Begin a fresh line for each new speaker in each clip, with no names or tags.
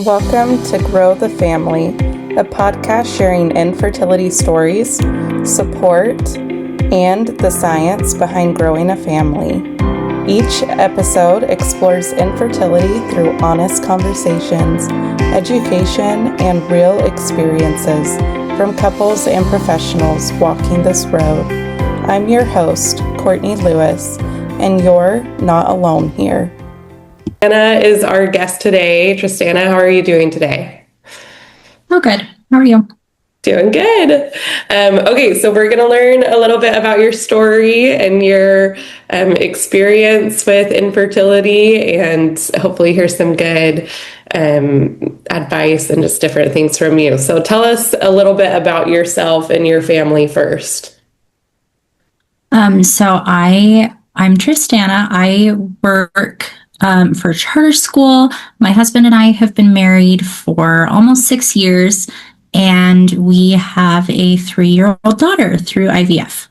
Welcome to Grow the Family, a podcast sharing infertility stories, support, and the science behind growing a family. Each episode explores infertility through honest conversations, education, and real experiences from couples and professionals walking this road. I'm your host, Courtney Lewis, and you're not alone here.
Anna is our guest today. Tristana, how are you doing today?
Oh, good. How are you?
Doing good. Okay, so we're going to learn a little bit about your story and your experience with infertility, and hopefully hear some good advice and just different things from you. So tell us a little bit about yourself and your family first.
I'm Tristana. I work for charter school. My husband and I have been married for almost 6 years, and we have a 3-year-old daughter through IVF.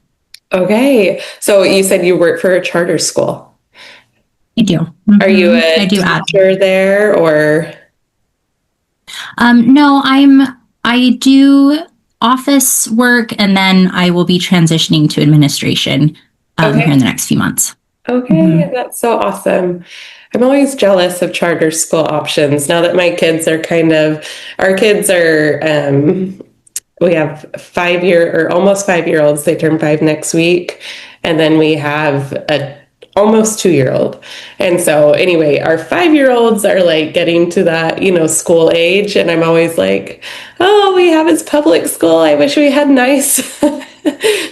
Okay, so you said you work for a charter school.
I do. Mm-hmm.
Are you a teacher there, or?
No, I do office work, and then I will be transitioning to administration here in the next few months.
Okay, That's so awesome. I'm always jealous of charter school options now that my kids are we have 5-year or almost 5-year-olds. They turn 5 next week. And then we have a almost 2-year-old. And so anyway, our 5-year-olds are like getting to that, school age. And I'm always like, oh, we have this public school. I wish we had nice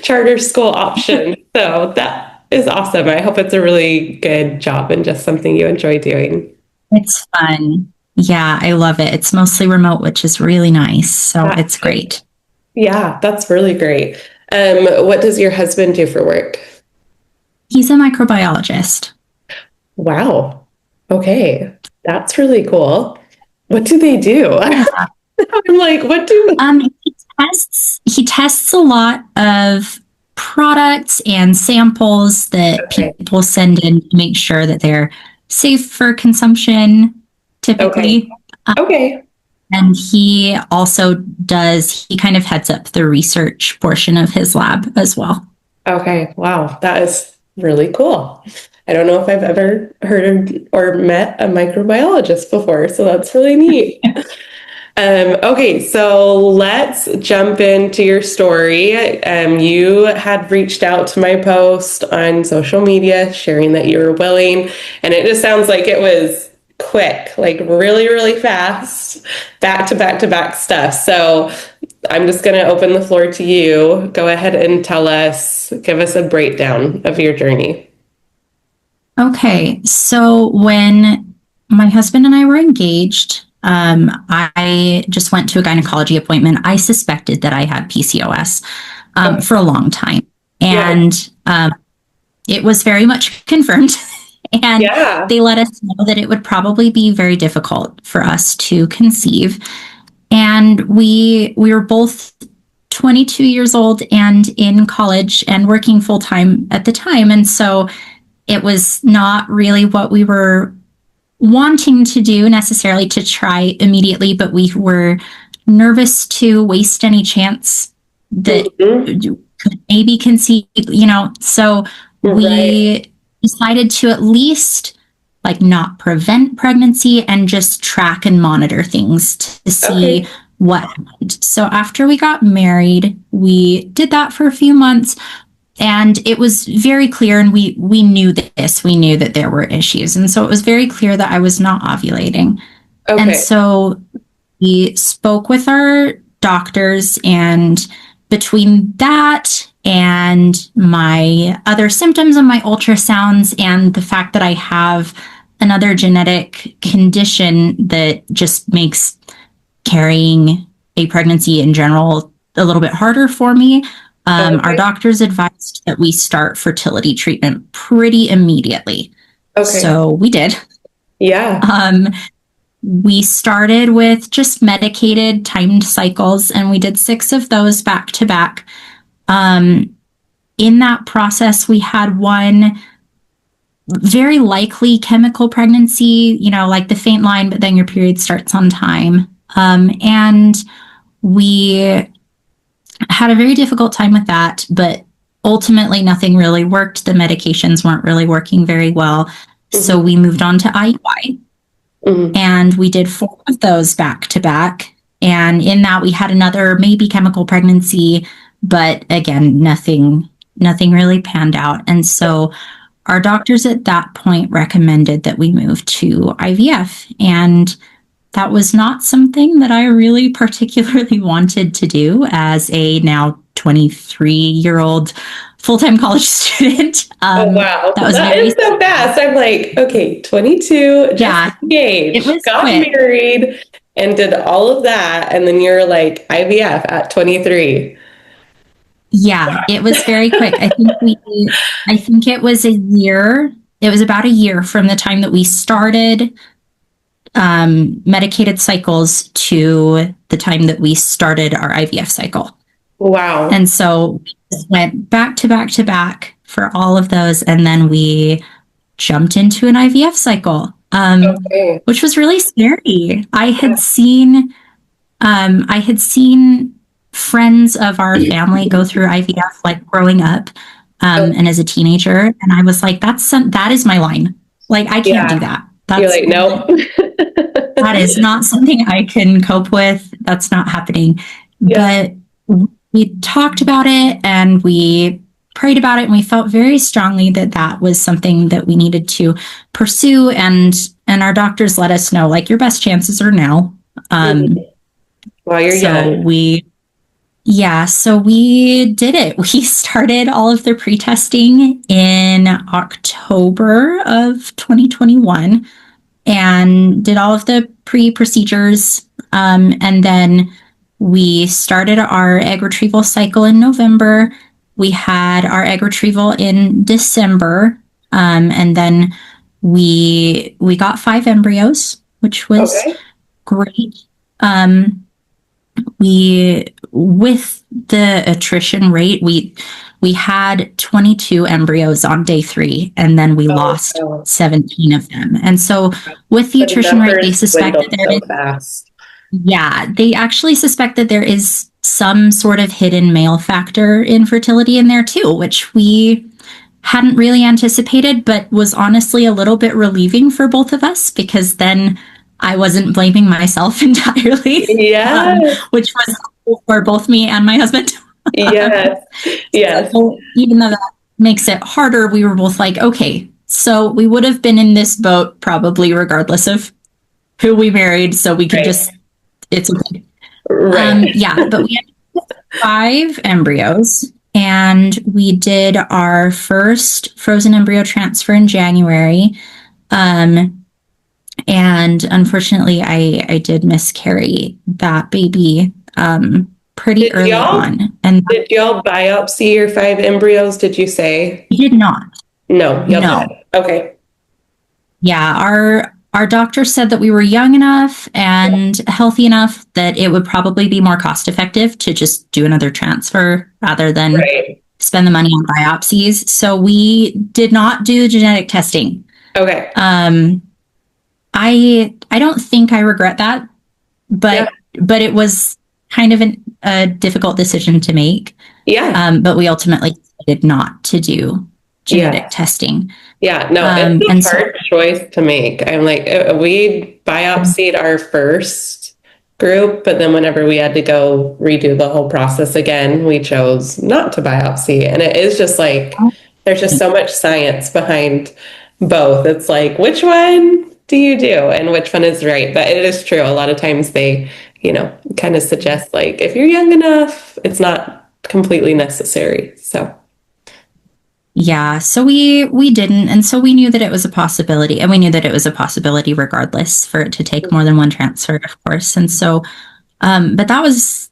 charter school options. So that is awesome. I hope it's a really good job and just something you enjoy doing.
It's fun. Yeah, I love it. It's mostly remote, which is really nice. So it's great.
Yeah, that's really great. What does your husband do for work?
He's a microbiologist.
Wow. Okay. That's really cool. What do they do?
Yeah.
I'm like, what do
he tests a lot of products and samples that people send in to make sure that they're safe for consumption, typically.
Okay.
And he also he kind of heads up the research portion of his lab as well. Okay.
Wow. That is really cool. I don't know if I've ever heard or met a microbiologist before, so that's really neat. Okay, so let's jump into your story. You had reached out to my post on social media sharing that you were willing, and it just sounds like it was quick, like really, really fast, back to back to back stuff. So I'm just going to open the floor to you. Go ahead and give us a breakdown of your journey.
Okay, so when my husband and I were engaged, I just went to a gynecology appointment. I suspected that I had PCOS for a long time. And it was very much confirmed. And they let us know that it would probably be very difficult for us to conceive. And we were both 22 years old and in college and working full time at the time. And so it was not really what we were wanting to do necessarily to try immediately, but we were nervous to waste any chance that could maybe conceive, so we decided to at least not prevent pregnancy and just track and monitor things to see what happened. So after we got married, we did that for a few months. And it was very clear, and we knew this. We knew that there were issues. And so it was very clear that I was not ovulating. Okay. And so we spoke with our doctors, and between that and my other symptoms and my ultrasounds and the fact that I have another genetic condition that just makes carrying a pregnancy in general a little bit harder for me, our doctors advised that we start fertility treatment pretty immediately. Okay. So we did.
Yeah.
We started with just medicated timed cycles, and we did 6 of those back to back. In that process, we had one very likely chemical pregnancy, like the faint line, but then your period starts on time. And we had a very difficult time with that, but ultimately nothing really worked. The medications weren't really working very well. Mm-hmm. So we moved on to IUI. Mm-hmm. And we did 4 of those back to back. And in that we had another maybe chemical pregnancy, but again, nothing really panned out. And so our doctors at that point recommended that we move to IVF. And that was not something that I really particularly wanted to do as a now 23-year-old full-time college student.
Oh, wow. That is so fast. I'm like, okay, 22, just engaged, got married, and did all of that. And then you're like IVF at 23.
Yeah, it was very quick. I think it was a year. It was about a year from the time that we started medicated cycles to the time that we started our IVF cycle.
Wow.
And so we went back to back to back for all of those. And then we jumped into an IVF cycle, which was really scary. I had seen friends of our family go through IVF, like growing up, and as a teenager. And I was like, that is my line. Like, I can't do that.
You're like, no.
That is not something I can cope with. That's not happening. Yeah. But we talked about it and we prayed about it, and we felt very strongly that that was something that we needed to pursue. And our doctors let us know, like, your best chances are now.
While you're young.
So we did it. We started all of the pre-testing in October of 2021 and did all of the pre-procedures. And then we started our egg retrieval cycle in November. We had our egg retrieval in December. And then we got 5 embryos, which was great. With the attrition rate, we had 22 embryos on day 3, and then we lost 17 of them. And so with the attrition rate, they suspect that they actually suspect that there is some sort of hidden male factor in fertility in there too, which we hadn't really anticipated, but was honestly a little bit relieving for both of us, because then I wasn't blaming myself entirely. Which was for both me and my husband. Yes. So even though that makes it harder, we were both like, okay, so we would have been in this boat probably regardless of who we married. So we could it's okay. But we had 5 embryos, and we did our first frozen embryo transfer in January. And unfortunately, I did miscarry that baby pretty early on. And
did y'all biopsy your 5 embryos, did you say?
We did not.
No. Okay.
Yeah, our doctor said that we were young enough and healthy enough that it would probably be more cost effective to just do another transfer rather than spend the money on biopsies. So we did not do genetic testing.
Okay.
I don't think I regret that, but it was kind of a difficult decision to make. But we ultimately decided not to do genetic testing.
It's a hard choice to make. I'm like, we biopsied our first group, but then whenever we had to go redo the whole process again, we chose not to biopsy. And it is just like, there's just so much science behind both. It's like, which one do you do and which one is right? But it is true. A lot of times they, kind of suggest, like, if you're young enough, it's not completely necessary. So
we didn't. And so we knew that it was a possibility, and we knew that it was a possibility regardless for it to take more than one transfer, of course. And so, but that was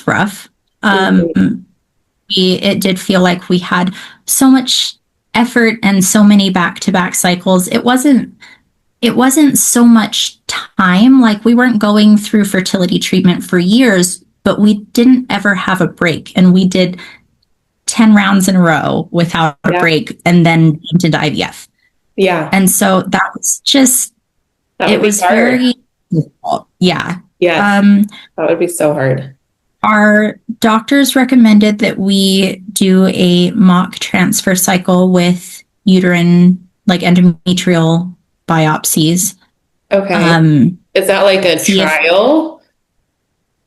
rough. It did feel like we had so much effort and so many back-to-back cycles. It wasn't so much time. Like, we weren't going through fertility treatment for years, but we didn't ever have a break. And we did 10 rounds in a row without a break, and then into IVF.
Yeah.
And so that was just,
That
it
would be
was
hard.
very difficult. Yeah.
Yes.
Um,
That would be so hard.
our doctors recommended that we do a mock transfer cycle with uterine, like endometrial biopsies.
Okay. Is that like a
See if,
trial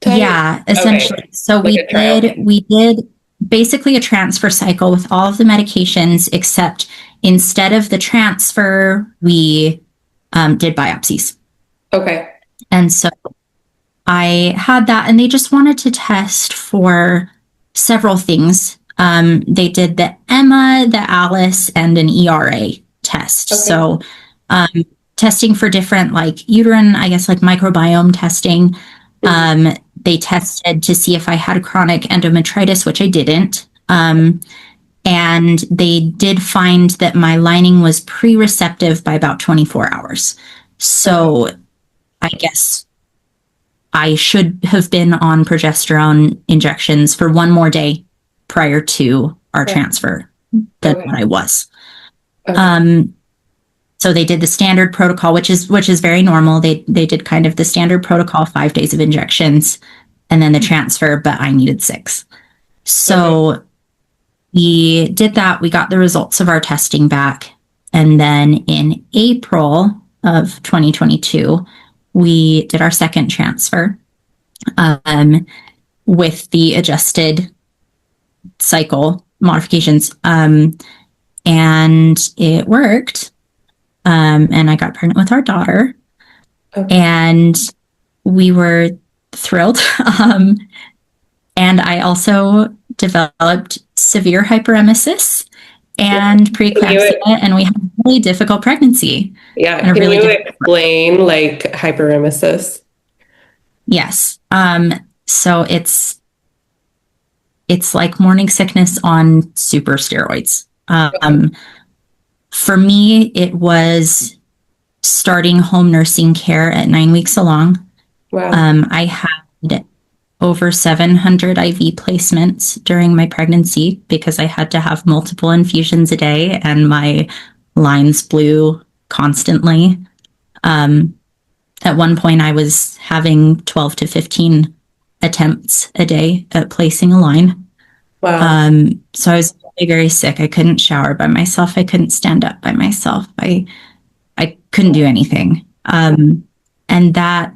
type?
yeah,
Okay.
essentially. So
Like a trial.
we did basically a transfer cycle with all of the medications, except instead of the transfer, we did biopsies.
Okay.
And so I had that, and they just wanted to test for several things. They did the Emma, the Alice, and an ERA test.
Okay.
So, testing for different, like uterine, I guess, like microbiome testing. They tested to see if I had chronic endometritis, which I didn't. And they did find that my lining was pre-receptive by about 24 hours. So, I guess I should have been on progesterone injections for one more day prior to our transfer than what I was.
Okay.
So they did the standard protocol, which is very normal. They did kind of the standard protocol, 5 days of injections, and then the transfer. But I needed 6. So we did that. We got the results of our testing back, and then in April of 2022, we did our second transfer. With the adjusted cycle modifications. And it worked. And I got pregnant with our daughter.
Okay.
And we were thrilled. And I also developed severe hyperemesis and preeclampsia, and we had a really difficult pregnancy.
Yeah.
And a
Can
really
you explain like hyperemesis?
Yes. So it's like morning sickness on super steroids. For me, it was starting home nursing care at 9 weeks along.
Wow.
I had over 700 IV placements during my pregnancy because I had to have multiple infusions a day, and my lines blew constantly. At one point, I was having 12 to 15 attempts a day at placing a line.
Wow.
So I was very, very sick. I couldn't shower by myself. I couldn't stand up by myself. I couldn't do anything. And that,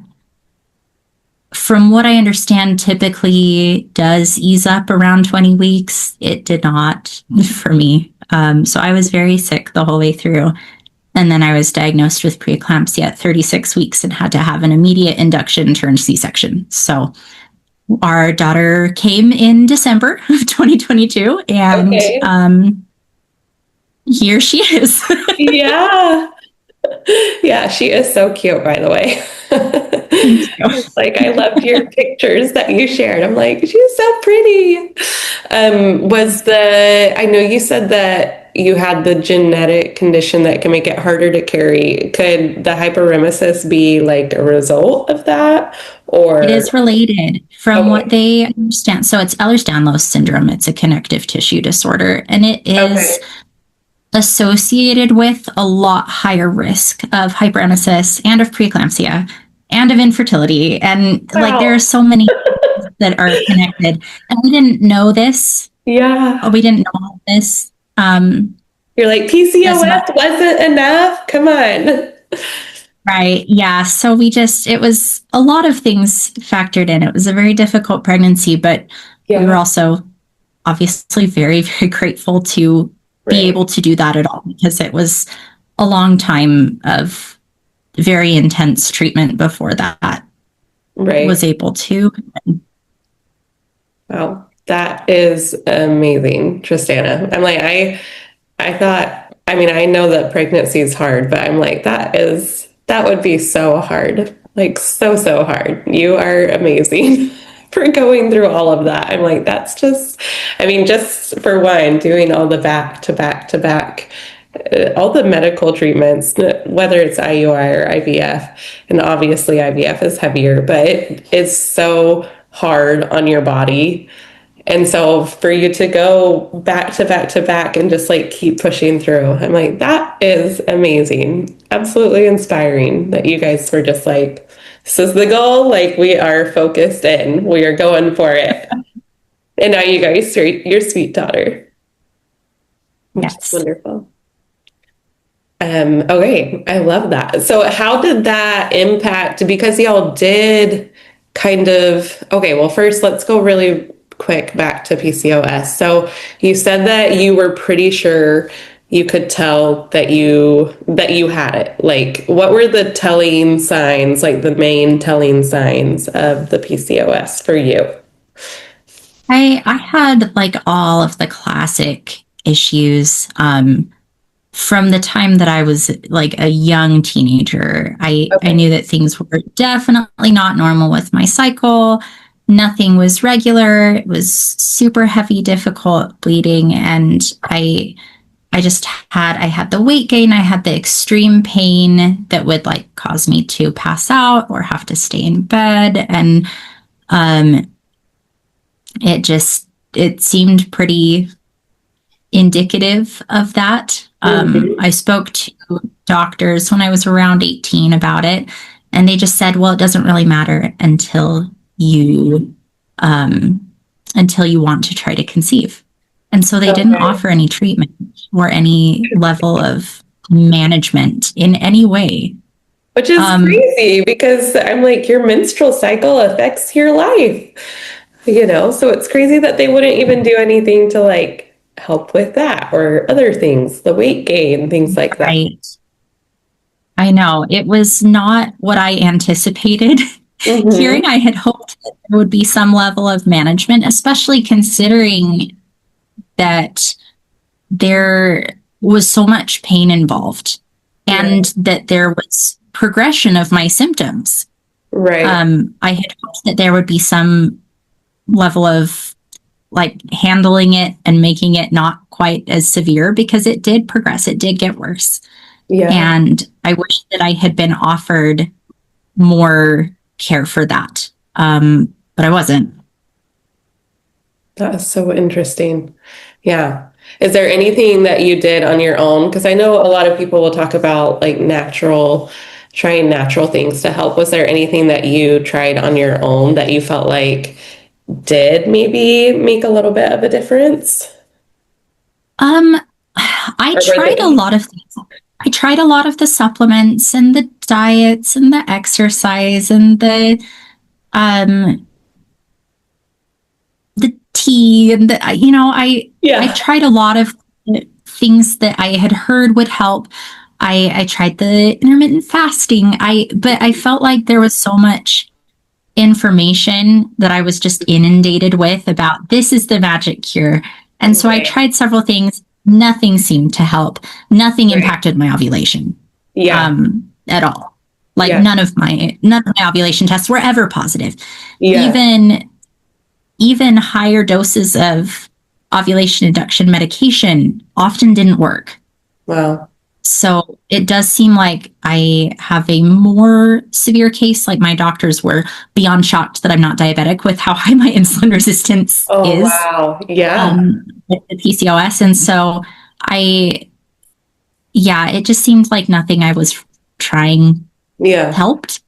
from what I understand, typically does ease up around 20 weeks. It did not for me. So I was very sick the whole way through. And then I was diagnosed with preeclampsia at 36 weeks and had to have an immediate induction turned C-section. So our daughter came in December of 2022, and here she is.
Yeah. Yeah, she is so cute, by the way. Like, I loved your pictures that you shared. I'm like, she's so pretty. I know you said that you had the genetic condition that can make it harder to carry. Could the hyperemesis be like a result of that? Or
It is related from what they understand. So it's Ehlers-Danlos syndrome. It's a connective tissue disorder, and it is associated with a lot higher risk of hyperemesis and of preeclampsia and of infertility. And like, there are so many that are connected. And we didn't know this.
Yeah.
We didn't know all this.
You're like, PCOS wasn't enough? Come on.
Right. Yeah. So it was a lot of things factored in. It was a very difficult pregnancy, but we were also obviously very, very grateful to be able to do that at all, because it was a long time of very intense treatment before that was able to.
Wow. That is amazing, Tristana. I'm like, I thought, I mean, I know that pregnancy is hard, but I'm like, that would be so hard. Like, so hard. You are amazing for going through all of that. I'm like, that's just, I mean, just for one, doing all the back to back to back, all the medical treatments, whether it's IUI or IVF, and obviously IVF is heavier, but it's so hard on your body. And so for you to go back to back to back and just like keep pushing through, I'm like, that is amazing. Absolutely inspiring that you guys were just like, this is the goal. Like we are focused in, we are going for it. And now you guys are your sweet daughter, which is
Yes.
wonderful. Okay, I love that. So how did that impact, because y'all did kind of, okay, well, first let's go really quick back to PCOS. So you said that you were pretty sure you could tell that you had it. Like what were the telling signs, like the main telling signs of the PCOS for you?
I had like all of the classic issues. From the time that I was like a young teenager, I knew that things were definitely not normal with my cycle. Nothing was regular. It was super heavy, difficult bleeding. And I had the weight gain. I had the extreme pain that would like cause me to pass out or have to stay in bed. And, it seemed pretty indicative of that. I spoke to doctors when I was around 18 about it, and they just said, well, it doesn't really matter until you want to try to conceive. And so they didn't offer any treatment or any level of management in any way.
Which is crazy because I'm like, your menstrual cycle affects your life, so it's crazy that they wouldn't even do anything to like help with that or other things, the weight gain, things like that.
Right. I know it was not what I anticipated. Hearing, I had hoped that there would be some level of management, especially considering that there was so much pain involved and that there was progression of my symptoms.
Right.
I had hoped that there would be some level of like handling it and making it not quite as severe, because it did progress. It did get worse. Yeah. And I wish that I had been offered more care for that. But I wasn't.
That is so interesting. Yeah. Is there anything that you did on your own? Because I know a lot of people will talk about like trying natural things to help. Was there anything that you tried on your own that you felt like did maybe make a little bit of a difference?
I tried a lot of things. I tried a lot of the supplements and the diets and the exercise and the tea and I tried a lot of things that I had heard would help. I tried the intermittent fasting. But I felt like there was so much information that I was just inundated with about this is the magic cure. And so I tried several things. Nothing seemed to help. Nothing impacted my ovulation. At all. Like none of my ovulation tests were ever positive. Even higher doses of ovulation induction medication often didn't work.
Wow.
So it does seem like I have a more severe case. Like my doctors were beyond shocked that I'm not diabetic with how high my insulin resistance is.
Wow. Yeah.
With the PCOS. And so it just seemed like nothing I was trying helped.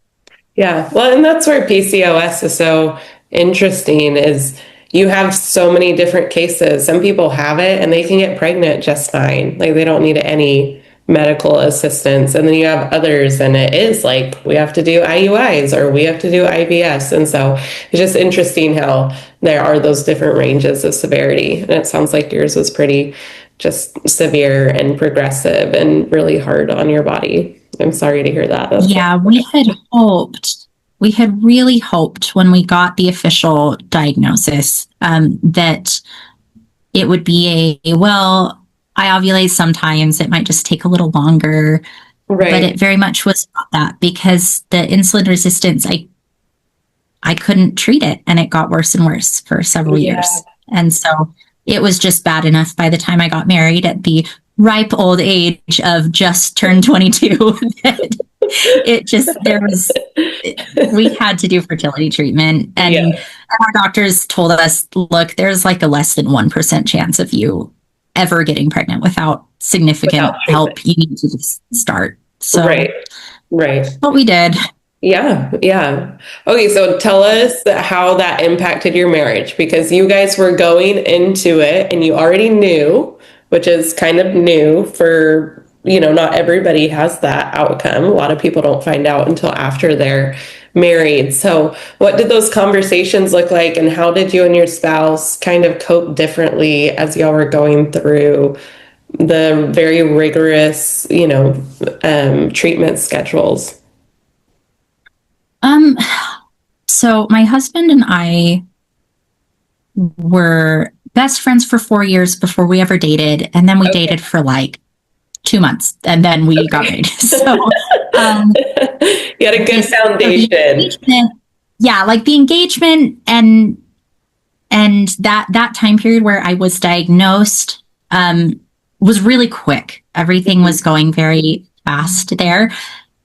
Yeah. Well, and that's where PCOS is so interesting is you have so many different cases. Some people have it and they can get pregnant just fine. Like they don't need any medical assistance. And then you have others and it is like, we have to do IUIs or we have to do IVS. And so it's just interesting how there are those different ranges of severity. And it sounds like yours was pretty just severe and progressive and really hard on your body. I'm sorry to hear that. We had really hoped when we got the official diagnosis that it would be I ovulate sometimes, it might just take a little longer. Right. But it very much was not that, because the insulin resistance, I couldn't treat it and it got worse and worse for several years. And so it was just bad enough by the time I got married at the ripe old age of just turned 22 that
It just, we had to do fertility treatment. And
Yeah.
our doctors told us, look, there's like a less than 1% chance of you ever getting pregnant without significant
Without treatment.
help. You need to just start. So,
Right. Right.
what we did.
Yeah, yeah. Okay, so tell us how that impacted your marriage because you guys were going into it and you already knew, which is kind of new for, not everybody has that outcome. A lot of people don't find out until after they're married. So, what did those conversations look like and how did you and your spouse kind of cope differently as y'all were going through the very rigorous, treatment schedules?
Um, so my husband and I were best friends for 4 years before we ever dated. And then we dated for like 2 months and then we got married. So,
you had a good foundation.
Yeah, like the engagement and that time period where I was diagnosed was really quick. Everything was going very fast there.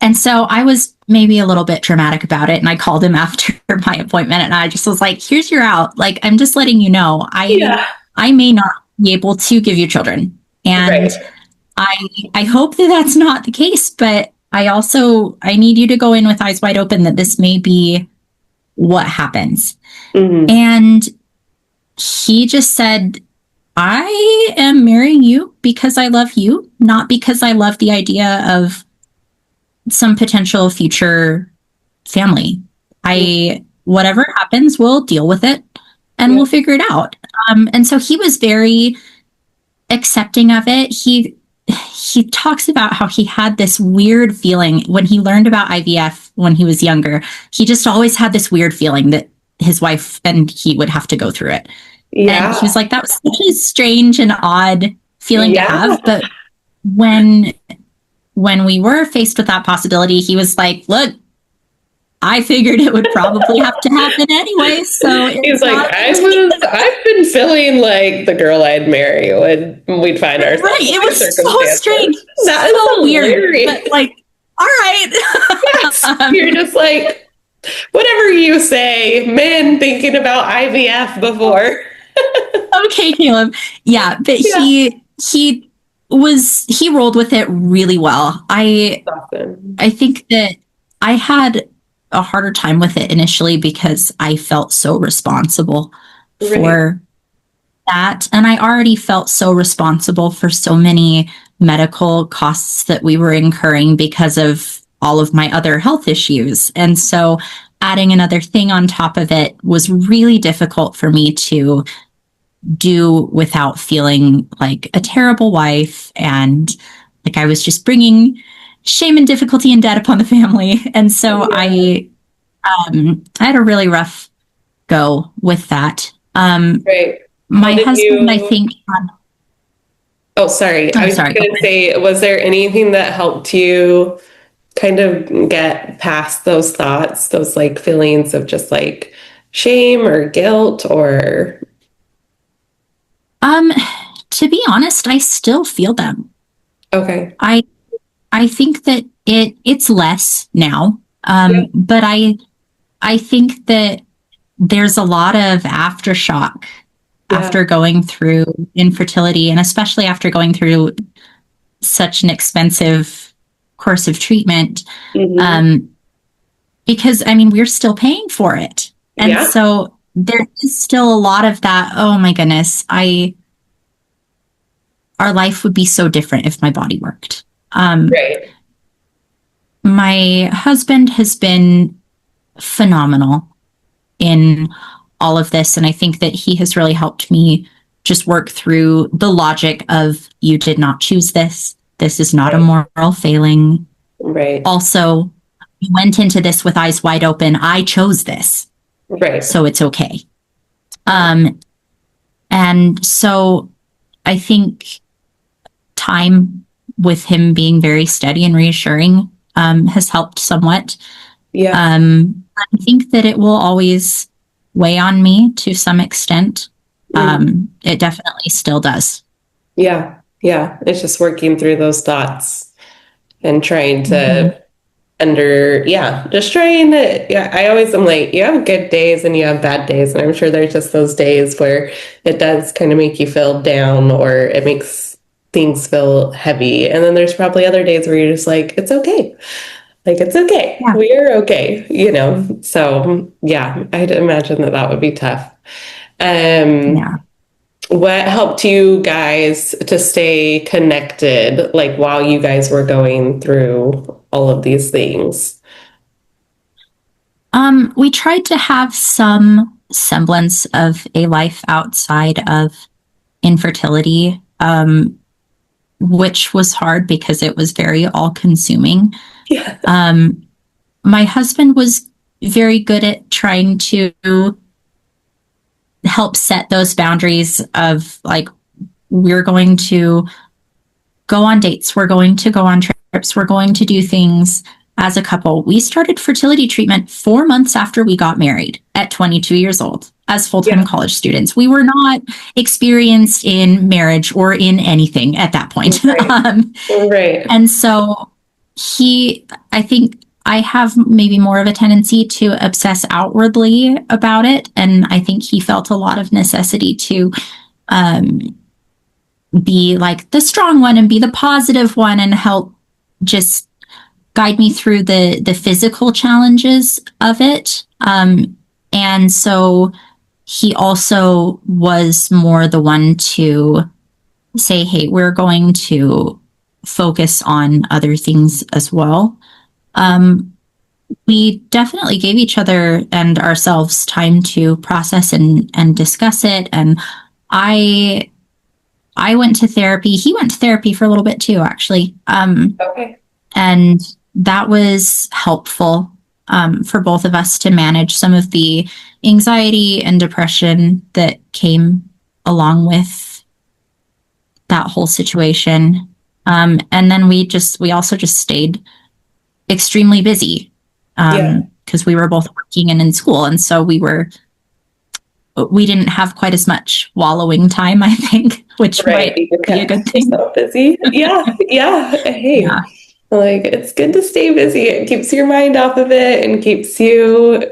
And so I was maybe a little bit dramatic about it. And I called him after my appointment and I just was like, here's your out. Like, I'm just letting you know, I may not be able to give you children. And I hope that that's not the case, but I need you to go in with eyes wide open that this may be what happens. Mm-hmm. And he just said, I am marrying you because I love you, not because I love the idea of some potential future family. Whatever happens, we'll deal with it and we'll figure it out. And so he was very accepting of it. He talks about how he had this weird feeling when he learned about IVF when he was younger. He just always had this weird feeling that his wife and he would have to go through it. Yeah. And he was like, that was such a strange and odd feeling to have. But when we were faced with that possibility, he was like, look, I figured it would probably have to happen anyway. So
he's like, I've been feeling like the girl I'd marry when we'd find ourselves. Right.
It was so strange.
That is so
weird. But like, all right.
Yes. You're just like, whatever you say, men thinking about IVF before.
Okay, Caleb. Yeah, but he rolled with it really well. I think that I had a harder time with it initially because I felt so responsible for that. And I already felt so responsible for so many medical costs that we were incurring because of all of my other health issues. And so adding another thing on top of it was really difficult for me to do without feeling like a terrible wife and like I was just bringing shame and difficulty and debt upon the family. And so I had a really rough go with that. My husband, I think.
Oh, sorry. I was going to say, was there anything that helped you kind of get past those thoughts, those like feelings of just like shame or guilt or?
To be honest, I still feel them.
Okay.
I think that it's less now. But I think that there's a lot of aftershock after going through infertility and especially after going through such an expensive course of treatment. Mm-hmm. Because I mean, we're still paying for it. And so there is still a lot of that. Oh my goodness. Our life would be so different if my body worked. My husband has been phenomenal in all of this. And I think that he has really helped me just work through the logic of you did not choose this. This is not a moral failing.
Right.
Also, we went into this with eyes wide open. I chose this.
Right.
So it's okay. And so I think time with him being very steady and reassuring has helped somewhat. I think that it will always weigh on me to some extent. It definitely still does.
Yeah. It's just working through those thoughts and trying to just trying to, I always am like, you have good days and you have bad days. And I'm sure there's just those days where it does kind of make you feel down or it makes things feel heavy. And then there's probably other days where you're just like, it's okay. Like, it's okay.
Yeah.
We are okay, So, yeah, I'd imagine that would be tough.
Yeah.
What helped you guys to stay connected, like while you guys were going through all of these things?
We tried to have some semblance of a life outside of infertility, which was hard because it was very all consuming.
Yeah.
My husband was very good at trying to help set those boundaries of like, we're going to go on dates, we're going to go on trips, we're going to do things as a couple. We started fertility treatment 4 months after we got married at 22 years old as full-time college students. We were not experienced in marriage or in anything at that point.
Right.
And so I think I have maybe more of a tendency to obsess outwardly about it. And I think he felt a lot of necessity to be like the strong one and be the positive one and help just guide me through the physical challenges of it. And so he also was more the one to say, hey, we're going to focus on other things as well. We definitely gave each other and ourselves time to process and discuss it. And I went to therapy. He went to therapy for a little bit too, actually.
Okay.
And that was helpful for both of us to manage some of the anxiety and depression that came along with that whole situation. And then we also just stayed extremely busy because we were both working and in school. And so we didn't have quite as much wallowing time, I think, which might be a good thing.
So busy. Yeah. Hey, like it's good to stay busy. It keeps your mind off of it and keeps you,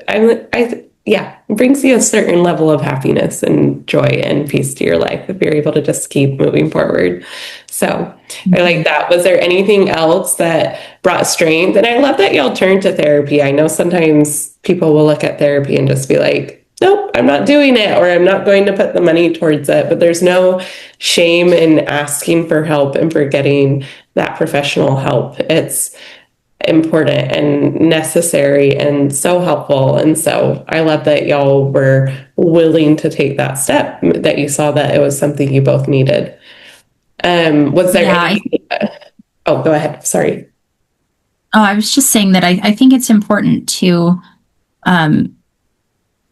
brings you a certain level of happiness and joy and peace to your life if you're able to just keep moving forward. So I like that. Was there anything else that brought strength? And I love that y'all turned to therapy. I know sometimes people will look at therapy and just be like, nope, I'm not doing it, or I'm not going to put the money towards it. But there's no shame in asking for help and for getting that professional help. It's important and necessary and so helpful. And so I love that y'all were willing to take that step, that you saw that it was something you both needed. Was there oh, go ahead. Sorry.
Oh, I was just saying that I think it's important to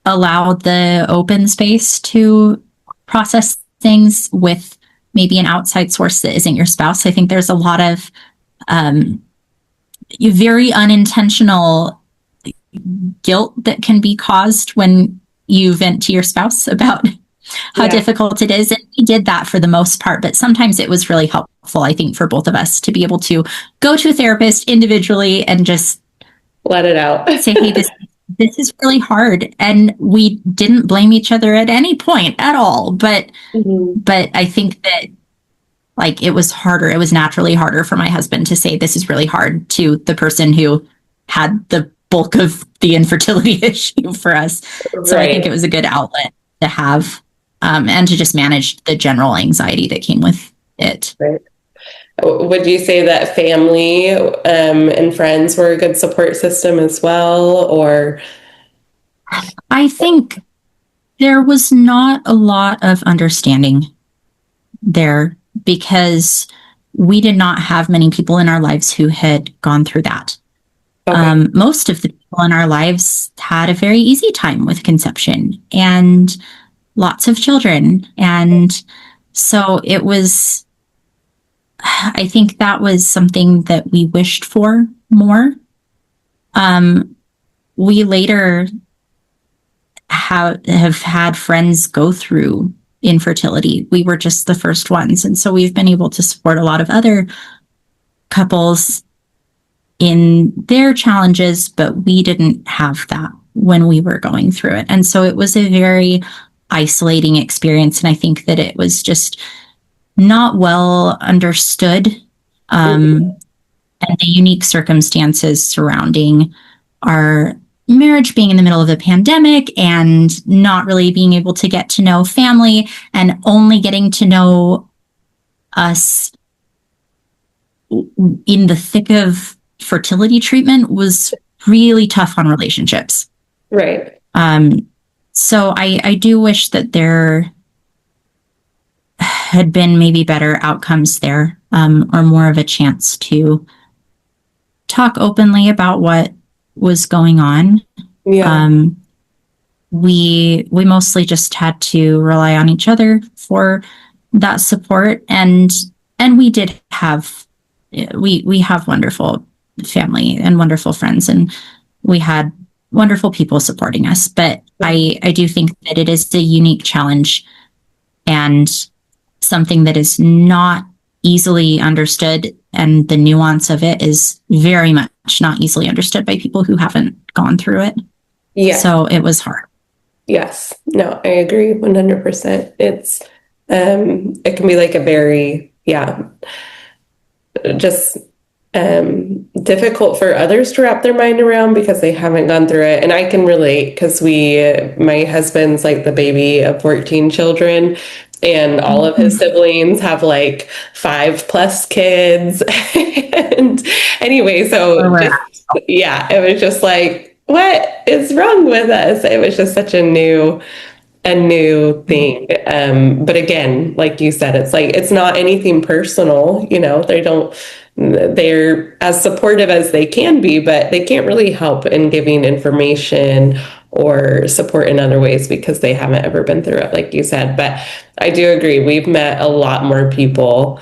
allow the open space to process things with maybe an outside source that isn't your spouse. I think there's a lot of very unintentional guilt that can be caused when you vent to your spouse about how difficult it is. And we did that for the most part, but sometimes it was really helpful, I think, for both of us to be able to go to a therapist individually and just
let it out.
Say, hey, this is really hard. And we didn't blame each other at any point at all. But I think that like it was harder. It was naturally harder for my husband to say this is really hard to the person who had the bulk of the infertility issue for us. So I think it was a good outlet to have and to just manage the general anxiety that came with it.
Right. Would you say that family and friends were a good support system as well, or?
I think there was not a lot of understanding there because we did not have many people in our lives who had gone through that. Okay. Most of the people in our lives had a very easy time with conception and lots of children. And so it was, I think that was something that we wished for more. We later have had friends go through infertility. We were just the first ones. And so we've been able to support a lot of other couples in their challenges, but we didn't have that when we were going through it. And so it was a very isolating experience. And I think that it was just not well understood. And the unique circumstances surrounding our marriage being in the middle of the pandemic and not really being able to get to know family and only getting to know us in the thick of fertility treatment was really tough on relationships.
Right.
So I do wish that there had been maybe better outcomes there, or more of a chance to talk openly about what was going on.
Yeah.
We mostly just had to rely on each other for that support, and we did have we have wonderful family and wonderful friends, and we had wonderful people supporting us. But I do think that it is a unique challenge and something that is not easily understood, and the nuance of it is very much not easily understood by people who haven't gone through it.
Yeah.
So it was hard.
Yes. No, I agree 100%. It's it can be like a very, just difficult for others to wrap their mind around because they haven't gone through it. And I can relate because my husband's like the baby of 14 children, and all of his siblings have like 5+ kids. And anyway, so it was just like, what is wrong with us? It was just such a new thing. But again, like you said, it's like, it's not anything personal, they're as supportive as they can be, but they can't really help in giving information or support in other ways because they haven't ever been through it, like you said. But I do agree. We've met a lot more people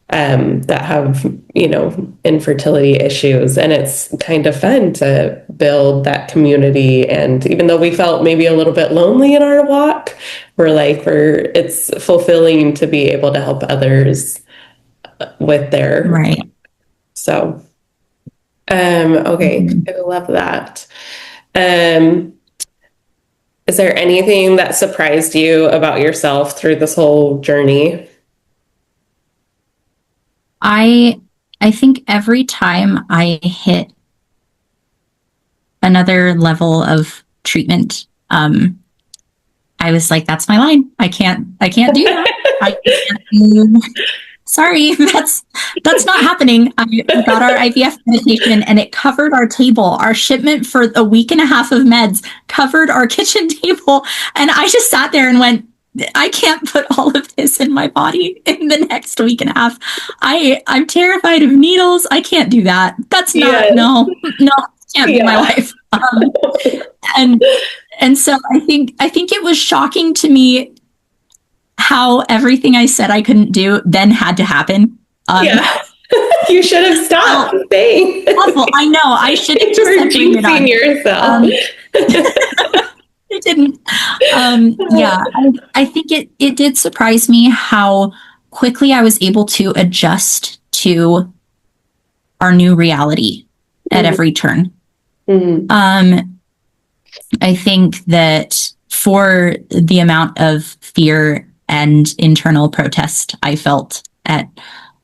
that have, infertility issues, and it's kind of fun to build that community. And even though we felt maybe a little bit lonely in our walk, it's fulfilling to be able to help others with their
right.
So, okay, I love that. Is there anything that surprised you about yourself through this whole journey?
I think every time I hit another level of treatment, I was like, that's my line. I can't do that. I can't do, sorry, that's not happening. We got our IVF medication and it covered our table. Our shipment for a week and a half of meds covered our kitchen table. And I just sat there and went, I can't put all of this in my body in the next week and a half. I'm terrified of needles. I can't do that. That's not, no, can't be my life. And so I think it was shocking to me how everything I said I couldn't do then had to happen.
You should have stopped.
Awful. I know. I should have just said
jinxing yourself.
I didn't. I think it did surprise me how quickly I was able to adjust to our new reality at every turn. I think that for the amount of fear and internal protest I felt at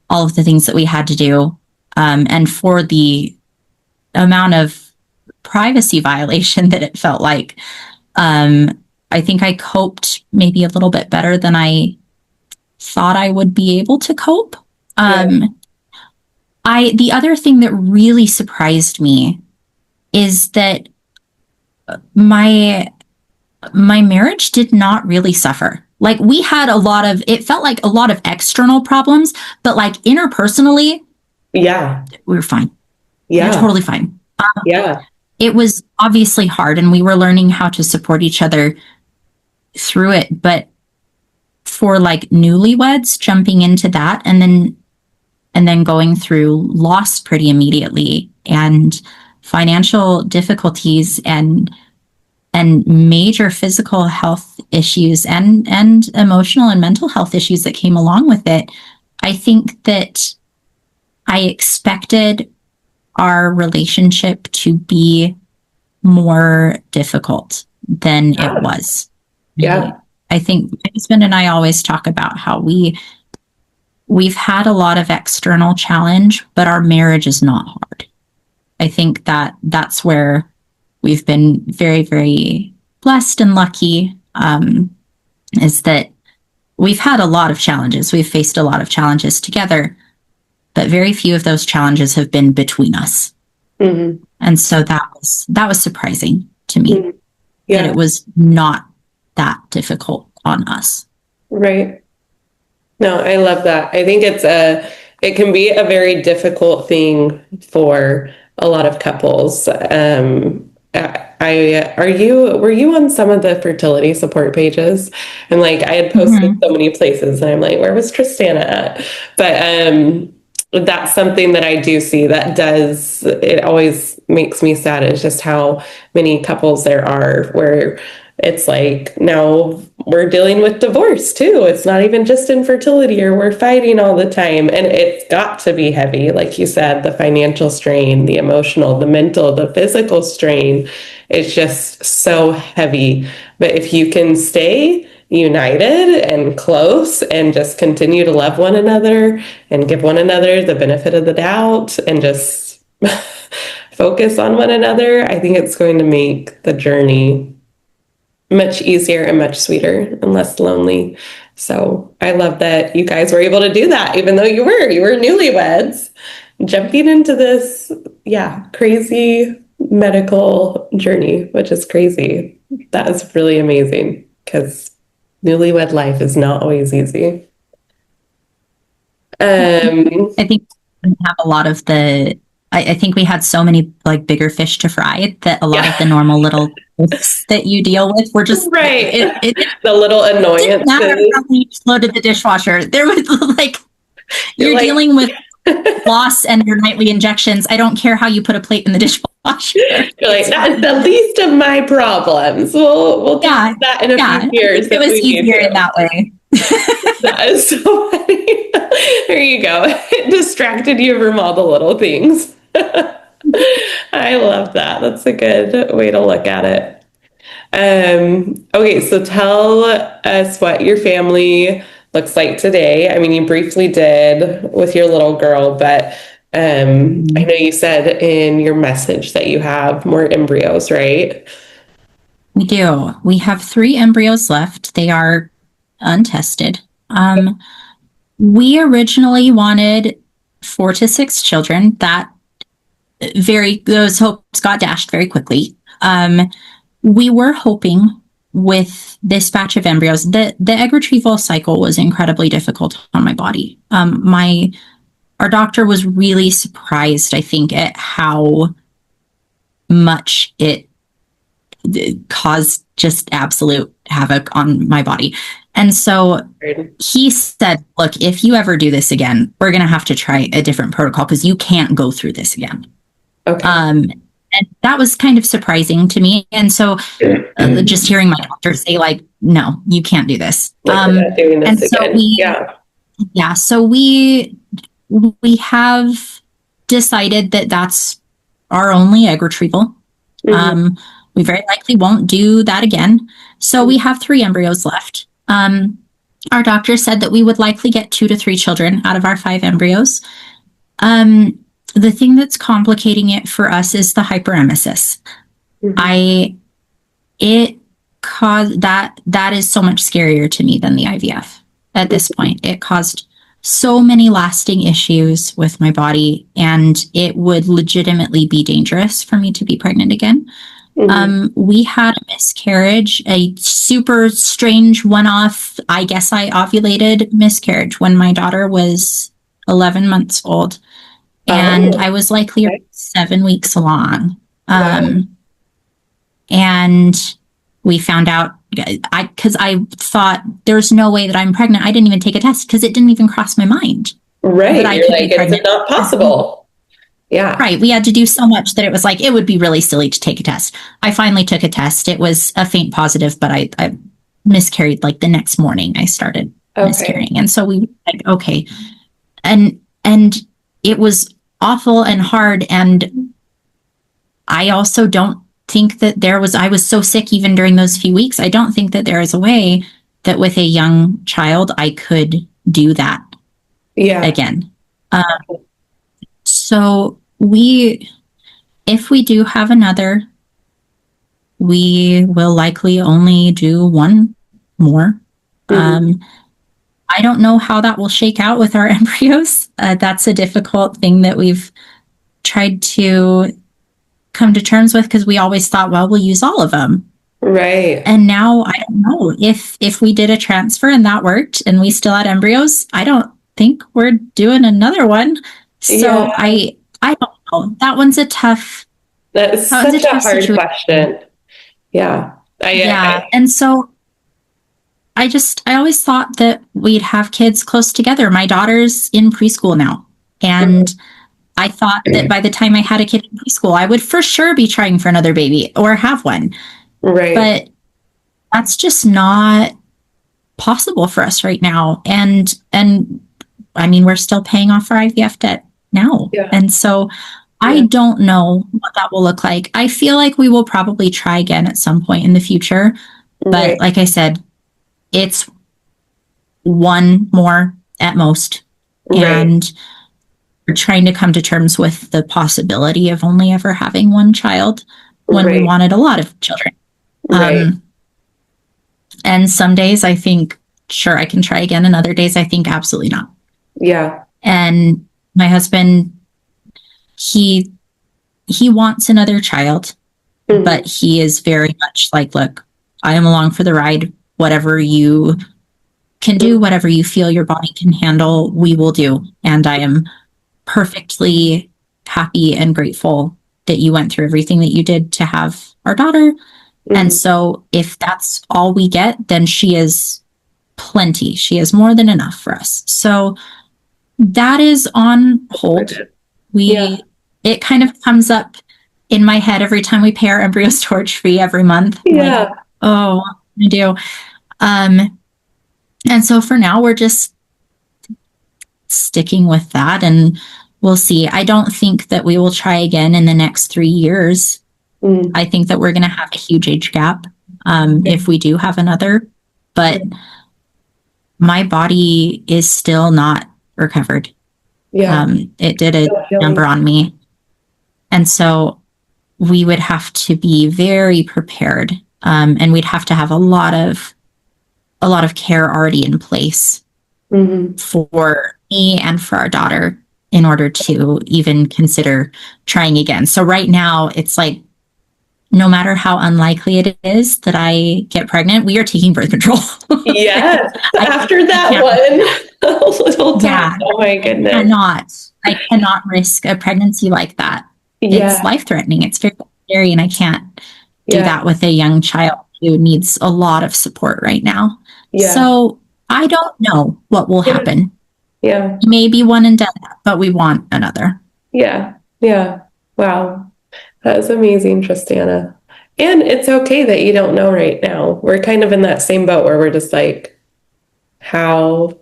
all of the things that we had to do, and for the amount of privacy violation that it felt like, I think I coped maybe a little bit better than I thought I would be able to cope. The other thing that really surprised me is that my marriage did not really suffer. Like, we had it felt like a lot of external problems, but like interpersonally, we were fine. We were totally fine. It was obviously hard, and we were learning how to support each other through it. But for like newlyweds, jumping into that and then going through loss pretty immediately, and financial difficulties, and major physical health issues, and emotional and mental health issues that came along with it, I think that I expected our relationship to be more difficult than it was.
Yeah.
I think my husband and I always talk about how we've had a lot of external challenge, but our marriage is not hard. I think that's where we've been very, very blessed and lucky, is that we've had a lot of challenges. We've faced a lot of challenges together, but very few of those challenges have been between us.
Mm-hmm.
And so that was surprising to me,
Mm-hmm. Yeah.
that it was not that difficult on us.
Right. No, I love that. I think it can be a very difficult thing for a lot of couples. Were you on some of the fertility support pages? And like, I had posted so many places and I'm like, where was Tristana at? But, that's something that I do see it always makes me sad, is just how many couples there are where it's like, now we're dealing with divorce too. It's not even just infertility, or we're fighting all the time. And it's got to be heavy. Like you said, the financial strain, the emotional, the mental, the physical strain. It's just so heavy. But if you can stay united and close and just continue to love one another and give one another the benefit of the doubt and just focus on one another, I think it's going to make the journey much easier and much sweeter and less lonely. So I love that you guys were able to do that, even though you were newlyweds, jumping into this, crazy medical journey, which is crazy. That is really amazing, because newlywed life is not always easy.
I think we have a lot of I think we had so many like bigger fish to fry that a lot of the normal little fish that you deal with were just
right.
It
the little annoyances.
Didn't matter how you loaded the dishwasher. There was like you're
like,
dealing with loss and your nightly injections. I don't care how you put a plate in the dishwasher.
You're like, that's the least of my problems. We'll do that in a few years.
It was easier in that way.
That is so funny. There you go. It distracted you from all the little things. I love that. That's a good way to look at it. Okay, so tell us what your family looks like today. I mean, you briefly did with your little girl, but I know you said in your message that you have more embryos, right?
We do. We have 3 embryos left. They are untested. We originally wanted 4 to 6 children. Those hopes got dashed very quickly. We were hoping with this batch of embryos, the egg retrieval cycle was incredibly difficult on my body. Our doctor was really surprised, I think, at how much it caused just absolute havoc on my body. And so he said, look, if you ever do this again, we're going to have to try a different protocol, because you can't go through this again.
Okay.
And that was kind of surprising to me. And so just hearing my doctor say, like, no, you can't do this.
We're not doing this again.
So we have decided that that's our only egg retrieval. Mm-hmm. We very likely won't do that again. So we have 3 embryos left. Our doctor said that we would likely get 2 to 3 children out of our 5 embryos. The thing that's complicating it for us is the hyperemesis. Mm-hmm. That is so much scarier to me than the IVF at this point. It caused so many lasting issues with my body, and it would legitimately be dangerous for me to be pregnant again. Mm-hmm. We had a miscarriage, a super strange one-off, I guess I ovulated miscarriage when my daughter was 11 months old. And I was likely 7 weeks along. And we found out, because I thought there's no way that I'm pregnant. I didn't even take a test because it didn't even cross my mind.
Right. You're like, it's not possible. Yeah.
Right. We had to do so much that it was like, it would be really silly to take a test. I finally took a test. It was a faint positive, but I miscarried like the next morning. I started miscarrying. And so we were like, okay. And it was awful and hard. And I also don't think that I was so sick even during those few weeks. I don't think that there is a way that with a young child, I could do that again. So if we do have another, we will likely only do one more. I don't know how that will shake out with our embryos. That's a difficult thing that we've tried to come to terms with, because we always thought, well, we'll use all of them.
Right.
And now I don't know if we did a transfer and that worked and we still had embryos, I don't think we're doing another one. So I don't know. That one's a tough.
That's such a hard question. Yeah.
And so I always thought that we'd have kids close together. My daughter's in preschool now. And I thought that by the time I had a kid in preschool, I would for sure be trying for another baby or have one.
Right.
But that's just not possible for us right now. And I mean, we're still paying off our IVF debt now.
Yeah.
And so I don't know what that will look like. I feel like we will probably try again at some point in the future. But like I said, it's one more at most. And we're trying to come to terms with the possibility of only ever having one child when we wanted a lot of children. And some days I think, sure, I can try again. And other days I think absolutely not.
Yeah.
And my husband, he wants another child, but he is very much like, look, I am along for the ride. Whatever you can do, whatever you feel your body can handle, we will do. And I am perfectly happy and grateful that you went through everything that you did to have our daughter. And so if that's all we get, then she is plenty. She is more than enough for us. So that is on hold. It kind of comes up in my head every time we pay our embryo storage fee every month.
Yeah.
Like, oh, what do I do? And so for now, we're just sticking with that, and we'll see. I don't think that we will try again in the next 3 years. I think that we're going to have a huge age gap if we do have another. But my body is still not recovered. It did a number on me. And so we would have to be very prepared. And we'd have to have a lot of care already in place for me and for our daughter in order to even consider trying again. So right now it's like, no matter how unlikely it is that I get pregnant, we are taking birth control.
Yes. After that one little time. Oh my goodness.
I cannot risk a pregnancy like that. It's life-threatening. It's very scary, and I can't do that with a young child who needs a lot of support right now. So I don't know what will happen. Maybe one and done, but we want another.
Wow. That is amazing, Tristana. And it's okay that you don't know right now. We're kind of in that same boat where we're just like, how,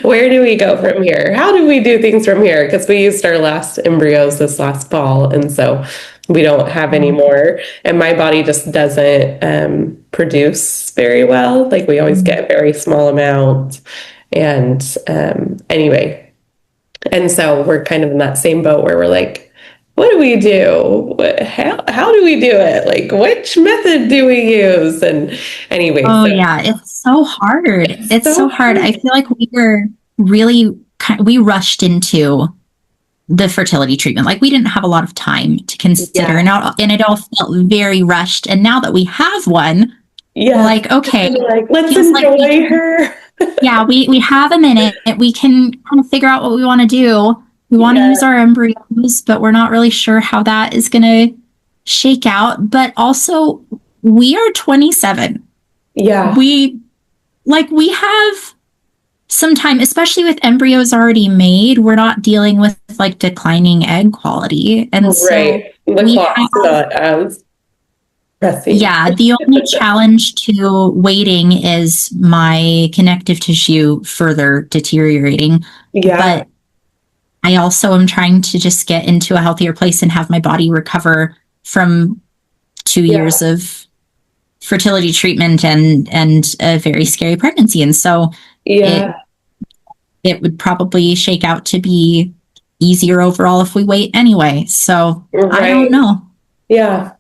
where do we go from here? How do we do things from here? Because we used our last embryos this last fall, and so we don't have any more. And my body just doesn't produce very well. Like, we always get a very small amount. And anyway, and so we're kind of in that same boat where we're like, what do we do? How do we do it? Like, which method do we use? And anyway.
It's so hard. It's so hard. I feel like we rushed into the fertility treatment. Like, we didn't have a lot of time to consider, and it all felt very rushed. And now that we have one, we're like, okay,
let's enjoy her.
we have a minute. We can kind of figure out what we want to do. We want to use our embryos, but we're not really sure how that is going to shake out. But also, we are 27. We have some time, especially with embryos already made. We're not dealing with like declining egg quality. And so
the clock's not as pressing.
The only challenge to waiting is my connective tissue further deteriorating. But I also am trying to just get into a healthier place and have my body recover from 2 years of fertility treatment and a very scary pregnancy. And so it would probably shake out to be easier overall if we wait anyway. So I don't know.
Yeah.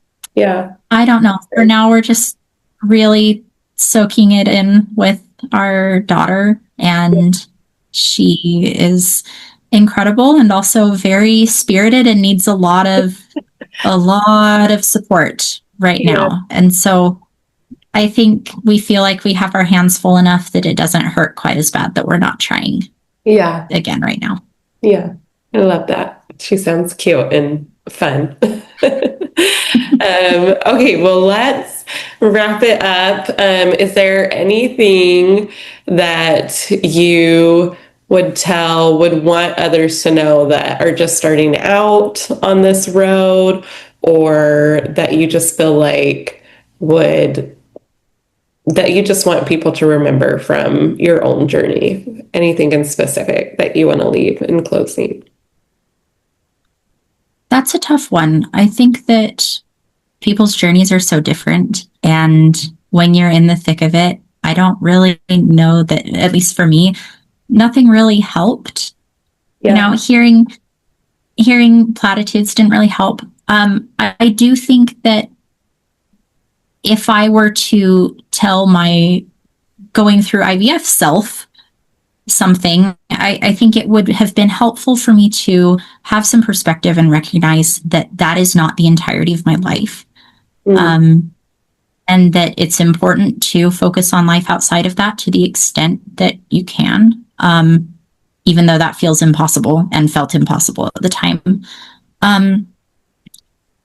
I don't know. For now, we're just really soaking it in with our daughter, and she is incredible and also very spirited and needs a lot of support right now. And so I think we feel like we have our hands full enough that it doesn't hurt quite as bad that we're not trying again right now.
Yeah. I love that. She sounds cute and fun. Okay, well, let's wrap it up. Is there anything that you would want others to know that are just starting out on this road, or that you just feel like that you just want people to remember from your own journey? Anything in specific that you want to leave in closing?
That's a tough one. I think that people's journeys are so different. And when you're in the thick of it, I don't really know that, at least for me, nothing really helped. You know, hearing platitudes didn't really help. I do think that if I were to tell my going through IVF self something, I think it would have been helpful for me to have some perspective and recognize that that is not the entirety of my life. And that it's important to focus on life outside of that to the extent that you can, even though that feels impossible and felt impossible at the time.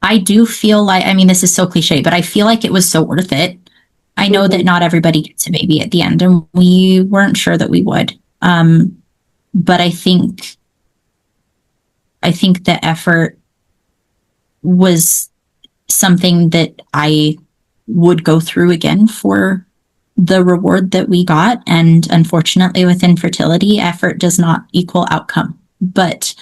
I do feel like, I mean, this is so cliche, but I feel like it was so worth it. I know that not everybody gets a baby at the end, and we weren't sure that we would. But I think the effort was something that I would go through again for the reward that we got. And unfortunately, with infertility, effort does not equal outcome. But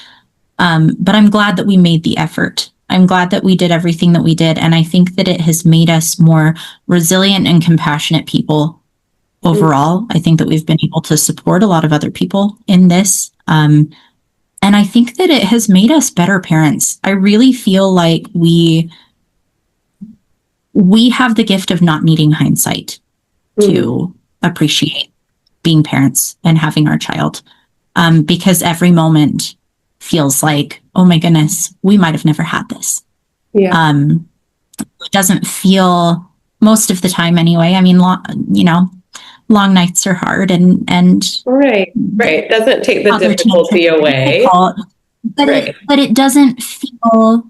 I'm glad that we made the effort. I'm glad that we did everything that we did. And I think that it has made us more resilient and compassionate people overall. I think that we've been able to support a lot of other people in this. And I think that it has made us better parents. I really feel like we have the gift of not needing hindsight to appreciate being parents and having our child, because every moment feels like, oh my goodness, we might have never had this. It doesn't feel, most of the time anyway. I mean, long nights are hard, and
right. It doesn't take the difficulty away.
But it doesn't feel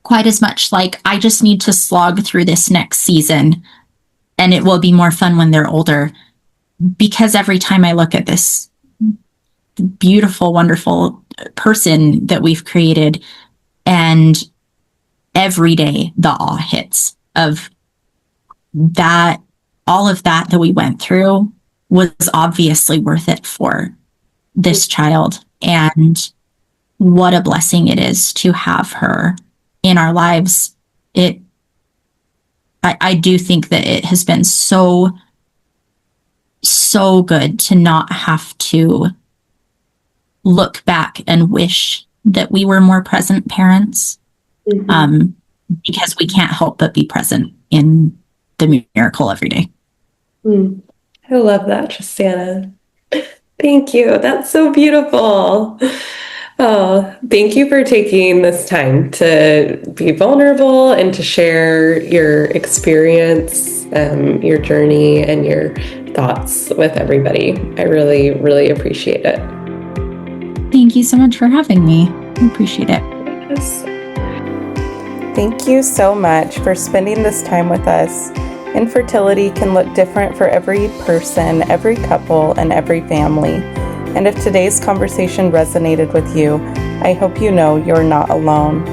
quite as much like I just need to slog through this next season and it will be more fun when they're older. Because every time I look at this beautiful, wonderful person that we've created, and every day the awe hits of that, all of that we went through was obviously worth it for this child. And what a blessing it is to have her in our lives. I do think that it has been so good to not have to look back and wish that we were more present parents, because we can't help but be present in the miracle every day.
I love that, Tristana. Thank you. That's so beautiful. Oh, thank you for taking this time to be vulnerable and to share your experience, your journey, and your thoughts with everybody. I really, really appreciate it.
Thank you so much for having me. I appreciate it.
Yes.
Thank you so much for spending this time with us. Infertility can look different for every person, every couple, and every family. And if today's conversation resonated with you, I hope you know you're not alone.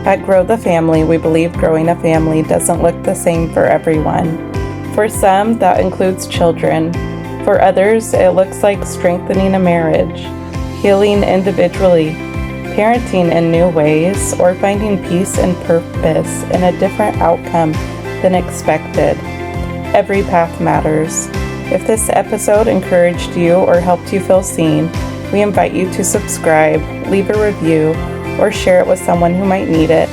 At Grow the Family, we believe growing a family doesn't look the same for everyone. For some, that includes children. For others, it looks like strengthening a marriage, healing individually, parenting in new ways, or finding peace and purpose in a different outcome than expected. Every path matters. If this episode encouraged you or helped you feel seen, we invite you to subscribe, leave a review, or share it with someone who might need it.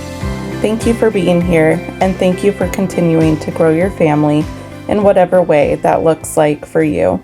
Thank you for being here, and thank you for continuing to grow your family in whatever way that looks like for you.